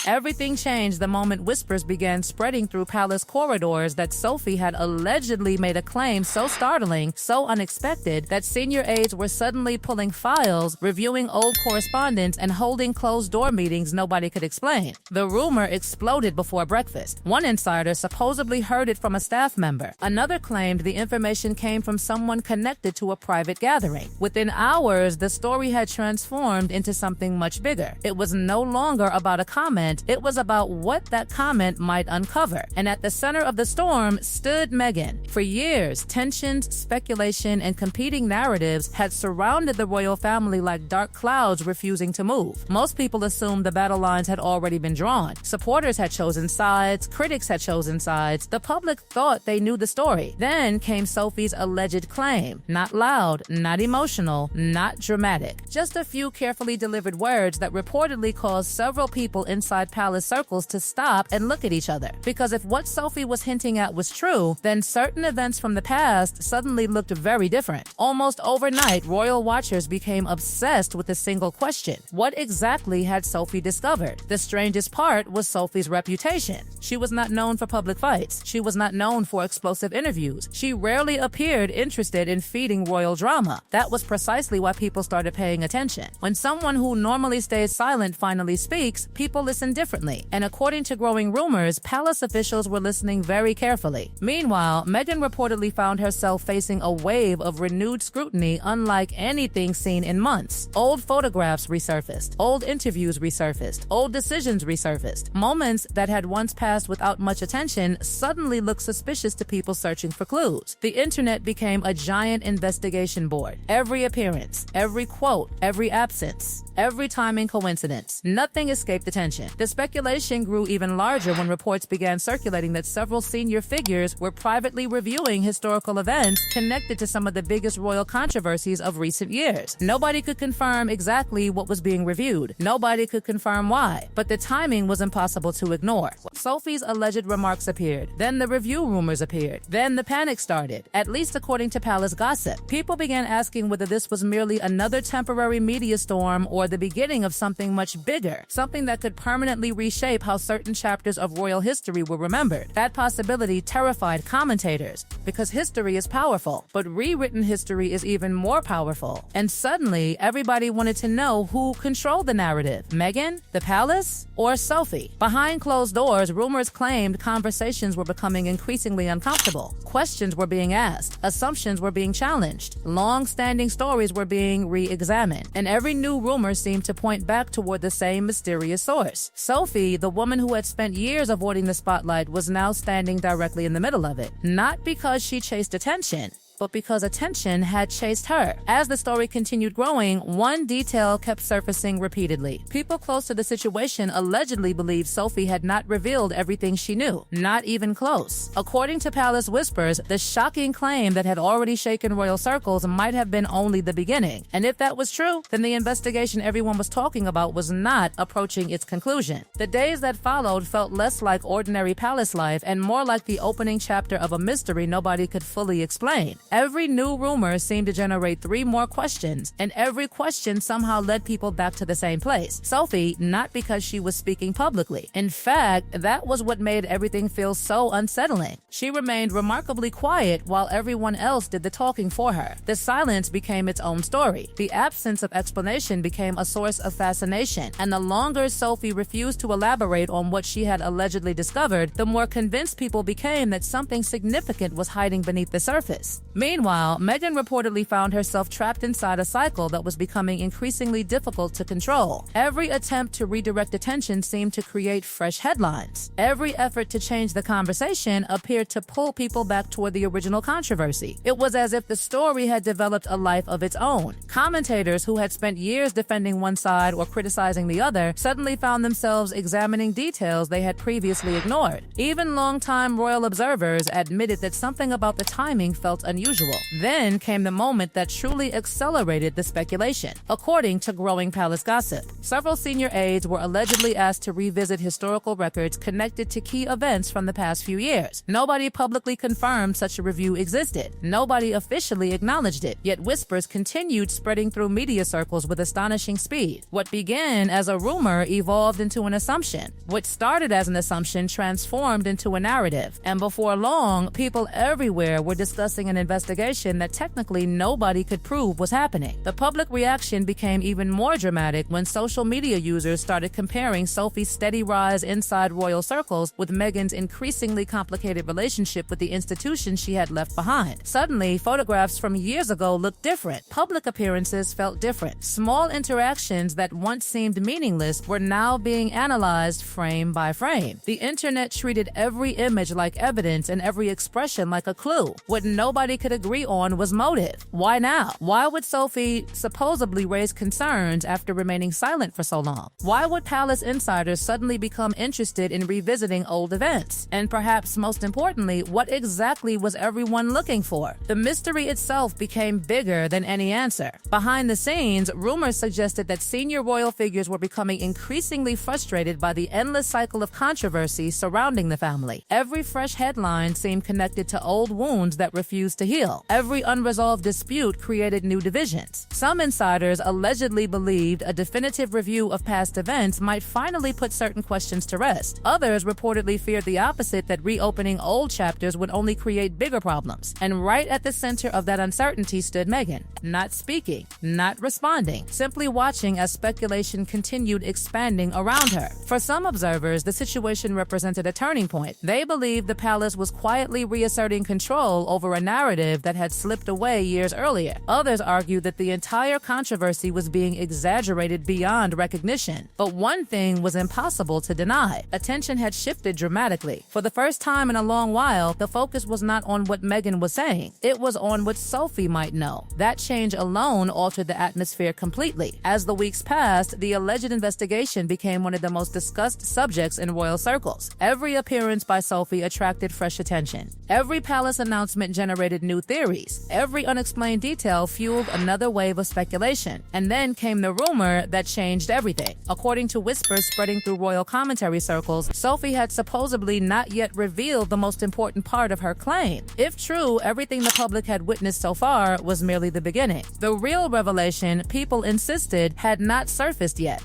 Everything changed the moment whispers began spreading through palace corridors that Sophie had allegedly made a claim so startling, so unexpected, that senior aides were suddenly pulling files, reviewing old correspondence, and holding closed-door meetings nobody could explain. The rumor exploded before breakfast. One insider supposedly heard it from a staff member. Another claimed the information came from someone connected to a private gathering. Within hours, the story had transformed into something much bigger. It was no longer about a comment, it was about what that comment might uncover. And at the center of the storm stood Meghan. For years, tensions, speculation, and competing narratives had surrounded the royal family like dark clouds refusing to move. Most people assumed the battle lines had already been drawn. Supporters had chosen sides, critics had chosen sides, the public thought they knew the story. Then came Sophie's alleged claim. Not loud, not emotional, not dramatic. Just a few carefully delivered words that reportedly caused several people inside palace circles to stop and look at each other. Because if what Sophie was hinting at was true, then certain events from the past suddenly looked very different. Almost overnight, royal watchers became obsessed with a single question. What exactly had Sophie discovered? The strangest part was Sophie's reputation. She was not known for public fights. She was not known for explosive interviews. She rarely appeared interested in feeding royal drama. That was precisely why people started paying attention. When someone who normally stays silent finally speaks, people listen differently. And according to growing rumors, palace officials were listening very carefully. Meanwhile, Meghan reportedly found herself facing a wave of renewed scrutiny unlike anything seen in months. Old photographs resurfaced. Old interviews resurfaced. Old decisions resurfaced. Moments that had once passed without much attention suddenly looked suspicious to people searching for clues. The internet became a giant investigation board. Every appearance, every quote, every absence, every timing coincidence. Nothing escaped attention. The speculation grew even larger when reports began circulating that several senior figures were privately reviewing historical events connected to some of the biggest royal controversies of recent years. Nobody could confirm exactly what was being reviewed. Nobody could confirm why, but the timing was impossible to ignore. Sophie's alleged remarks appeared. Then the review rumors appeared. Then the panic started, at least according to palace gossip. People began asking whether this was merely another temporary media storm or the beginning of something much bigger, something that could permanently reshape how certain chapters of royal history were remembered. That possibility terrified commentators, because history is powerful, but rewritten history is even more powerful. And suddenly, everybody wanted to know who controlled the narrative: Meghan, the palace, or Sophie? Behind closed doors, rumors claimed conversations were becoming increasingly uncomfortable. Questions were being asked, assumptions were being challenged, long-standing stories were being re-examined, and every new rumor seemed to point back toward the same mysterious source. Sophie, the woman who had spent years avoiding the spotlight, was now standing directly in the middle of it. Not because she chased attention, but because attention had chased her. As the story continued growing, one detail kept surfacing repeatedly. People close to the situation allegedly believed Sophie had not revealed everything she knew, not even close. According to palace whispers, the shocking claim that had already shaken royal circles might have been only the beginning. And if that was true, then the investigation everyone was talking about was not approaching its conclusion. The days that followed felt less like ordinary palace life and more like the opening chapter of a mystery nobody could fully explain. Every new rumor seemed to generate 3 more questions, and every question somehow led people back to the same place. Sophie, not because she was speaking publicly. In fact, that was what made everything feel so unsettling. She remained remarkably quiet while everyone else did the talking for her. The silence became its own story. The absence of explanation became a source of fascination, and the longer Sophie refused to elaborate on what she had allegedly discovered, the more convinced people became that something significant was hiding beneath the surface. Meanwhile, Meghan reportedly found herself trapped inside a cycle that was becoming increasingly difficult to control. Every attempt to redirect attention seemed to create fresh headlines. Every effort to change the conversation appeared to pull people back toward the original controversy. It was as if the story had developed a life of its own. Commentators who had spent years defending one side or criticizing the other suddenly found themselves examining details they had previously ignored. Even longtime royal observers admitted that something about the timing felt unusual. unusual. Then came the moment that truly accelerated the speculation. According to growing palace gossip, several senior aides were allegedly asked to revisit historical records connected to key events from the past few years. Nobody publicly confirmed such a review existed. Nobody officially acknowledged it, yet whispers continued spreading through media circles with astonishing speed. What began as a rumor evolved into an assumption. What started as an assumption transformed into a narrative, and before long, people everywhere were discussing an investigation that technically nobody could prove was happening. The public reaction became even more dramatic when social media users started comparing Sophie's steady rise inside royal circles with Meghan's increasingly complicated relationship with the institution she had left behind. Suddenly, photographs from years ago looked different. Public appearances felt different. Small interactions that once seemed meaningless were now being analyzed frame by frame. The internet treated every image like evidence and every expression like a clue. What nobody could agree on was motive. Why now? Why would Sophie supposedly raise concerns after remaining silent for so long? Why would palace insiders suddenly become interested in revisiting old events? And perhaps most importantly, what exactly was everyone looking for? The mystery itself became bigger than any answer. Behind the scenes, rumors suggested that senior royal figures were becoming increasingly frustrated by the endless cycle of controversy surrounding the family. Every fresh headline seemed connected to old wounds that refused to heal. Every unresolved dispute created new divisions. Some insiders allegedly believed a definitive review of past events might finally put certain questions to rest. Others reportedly feared the opposite, that reopening old chapters would only create bigger problems. And right at the center of that uncertainty stood Meghan, not speaking, not responding, simply watching as speculation continued expanding around her. For some observers, the situation represented a turning point. They believed the palace was quietly reasserting control over a narrative that had slipped away years earlier. Others argued that the entire controversy was being exaggerated beyond recognition. But one thing was impossible to deny. Attention had shifted dramatically. For the first time in a long while, the focus was not on what Meghan was saying. It was on what Sophie might know. That change alone altered the atmosphere completely. As the weeks passed, the alleged investigation became one of the most discussed subjects in royal circles. Every appearance by Sophie attracted fresh attention. Every palace announcement generated new theories. Every unexplained detail fueled another wave of speculation. And then came the rumor that changed everything. According to whispers spreading through royal commentary circles, Sophie had supposedly not yet revealed the most important part of her claim. If true, everything the public had witnessed so far was merely the beginning. The real revelation, people insisted, had not surfaced yet.